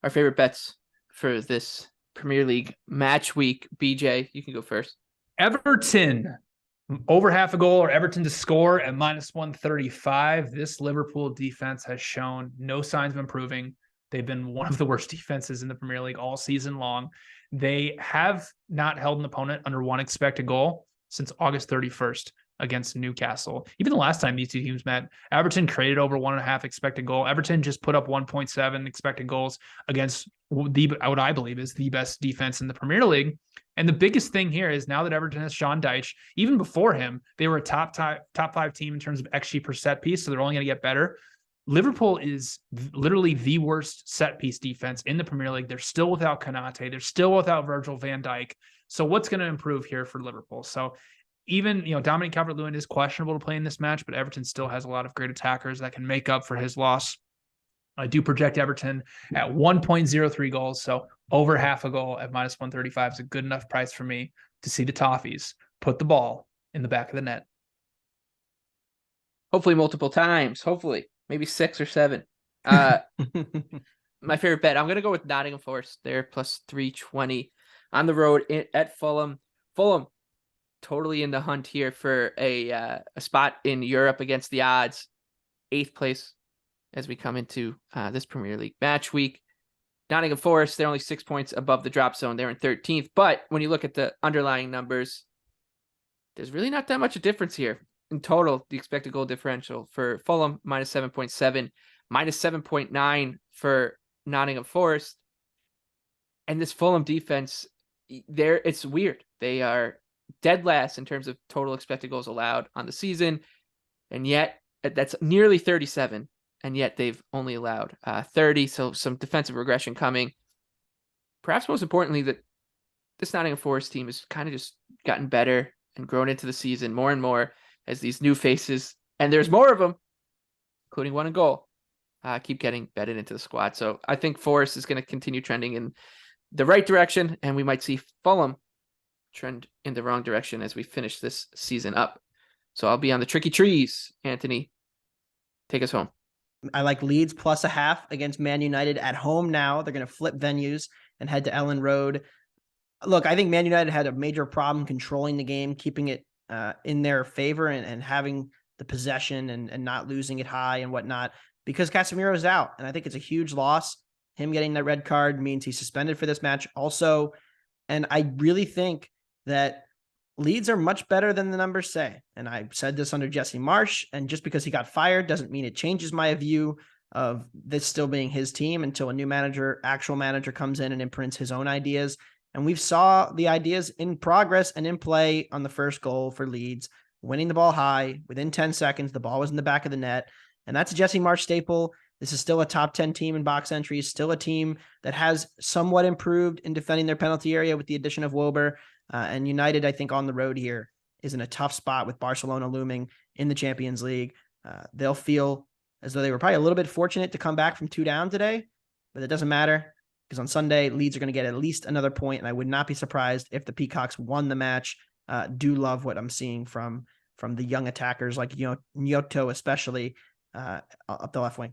our favorite bets for this Premier League match week. BJ, you can go first. Everton, over half a goal, or Everton to score at -135. This Liverpool defense has shown no signs of improving. They've been one of the worst defenses in the Premier League all season long. They have not held an opponent under 1 expected goal since August 31st against Newcastle. Even the last time these two teams met, Everton created over 1.5 expected goal. Everton just put up 1.7 expected goals against what I believe is the best defense in the Premier League. And the biggest thing here is now that Everton has Sean Dyche, even before him, they were a top 5 team in terms of XG per set piece, so they're only going to get better. Liverpool is literally the worst set piece defense in the Premier League. They're still without Konate. They're still without Virgil van Dijk. So what's going to improve here for Liverpool? So even, Dominic Calvert-Lewin is questionable to play in this match, but Everton still has a lot of great attackers that can make up for his loss. I do project Everton at 1.03 goals. So over half a goal at -135 is a good enough price for me to see the Toffees put the ball in the back of the net. Hopefully multiple times. Hopefully. Maybe 6 or 7. My favorite bet, I'm going to go with Nottingham Forest. They're +320 on the road at Fulham. Fulham, totally in the hunt here for a spot in Europe against the odds. 8th place as we come into this Premier League match week. Nottingham Forest, they're only 6 points above the drop zone. They're in 13th. But when you look at the underlying numbers, there's really not that much of a difference here. In total, the expected goal differential for Fulham, -7.7, -7.9 for Nottingham Forest. And this Fulham defense, it's weird. They are dead last in terms of total expected goals allowed on the season. And yet, that's nearly 37. And yet, they've only allowed 30. So some defensive regression coming. Perhaps most importantly, that this Nottingham Forest team has kind of just gotten better and grown into the season more and more as these new faces, and there's more of them, including 1 in goal, keep getting bedded into the squad. So I think Forest is going to continue trending in the right direction, and we might see Fulham trend in the wrong direction as we finish this season up. So I'll be on the tricky trees. Anthony, take us home. I like Leeds +0.5 against Man United at home now. They're going to flip venues and head to Ellen Road. Look, I think Man United had a major problem controlling the game, keeping it in their favor and having the possession and not losing it high and whatnot, because Casemiro's out. And I think it's a huge loss. Him getting that red card means he's suspended for this match also. And I really think that Leeds are much better than the numbers say. And I said this under Jesse Marsch, and just because he got fired doesn't mean it changes my view of this still being his team until a new actual manager comes in and imprints his own ideas. And we saw the ideas in progress and in play on the first goal for Leeds, winning the ball high. Within 10 seconds, the ball was in the back of the net. And that's a Jesse Marsch staple. This is still a top 10 team in box entries, still a team that has somewhat improved in defending their penalty area with the addition of Wober. And United, I think, on the road here is in a tough spot with Barcelona looming in the Champions League. They'll feel as though they were probably a little bit fortunate to come back from 2 down today, but it doesn't matter. Because on Sunday, Leeds are going to get at least another point, and I would not be surprised if the Peacocks won the match. Do love what I'm seeing from the young attackers like Nyoto, especially up the left wing.